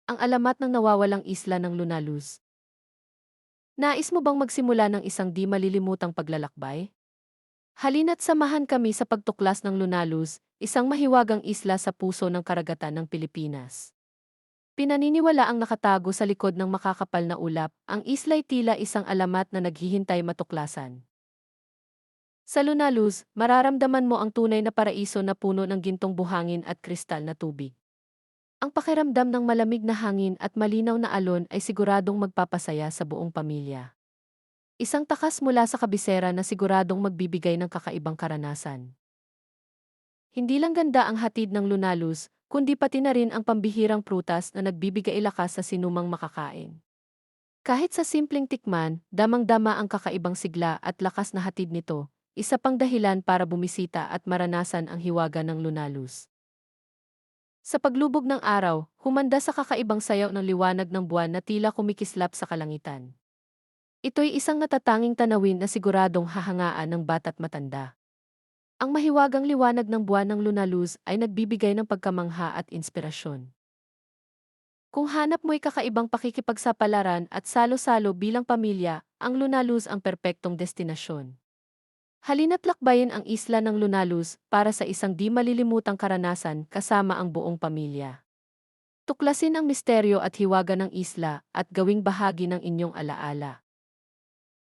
Ang alamat ng nawawalang isla ng Lunaluz. Nais mo bang magsimula ng isang di malilimutang paglalakbay? Halina't samahan kami sa pagtuklas ng Lunaluz, isang mahiwagang isla sa puso ng karagatan ng Pilipinas. Pinaniniwala ang nakatago sa likod ng makakapal na ulap, ang isla'y tila isang alamat na naghihintay matuklasan. Sa Lunaluz, mararamdaman mo ang tunay na paraiso na puno ng gintong buhangin at kristal na tubig. Ang pakiramdam ng malamig na hangin at malinaw na alon ay siguradong magpapasaya sa buong pamilya. Isang takas mula sa kabisera na siguradong magbibigay ng kakaibang karanasan. Hindi lang ganda ang hatid ng Lunaluz, kundi pati na rin ang pambihirang prutas na nagbibigay lakas sa sinumang makakain. Kahit sa simpleng tikman, damang-dama ang kakaibang sigla at lakas na hatid nito, isa pang dahilan para bumisita at maranasan ang hiwaga ng Lunaluz. Sa paglubog ng araw, humanda sa kakaibang sayaw ng liwanag ng buwan na tila kumikislap sa kalangitan. Ito'y isang natatanging tanawin na siguradong hahangaan ng bata't matanda. Ang mahiwagang liwanag ng buwan ng Lunaluz ay nagbibigay ng pagkamangha at inspirasyon. Kung hanap mo'y kakaibang pakikipagsapalaran at salo-salo bilang pamilya, ang Lunaluz ang perpektong destinasyon. Halina't lakbayin ang isla ng Lunaluz para sa isang di malilimutang karanasan kasama ang buong pamilya. Tuklasin ang misteryo at hiwaga ng isla at gawing bahagi ng inyong alaala.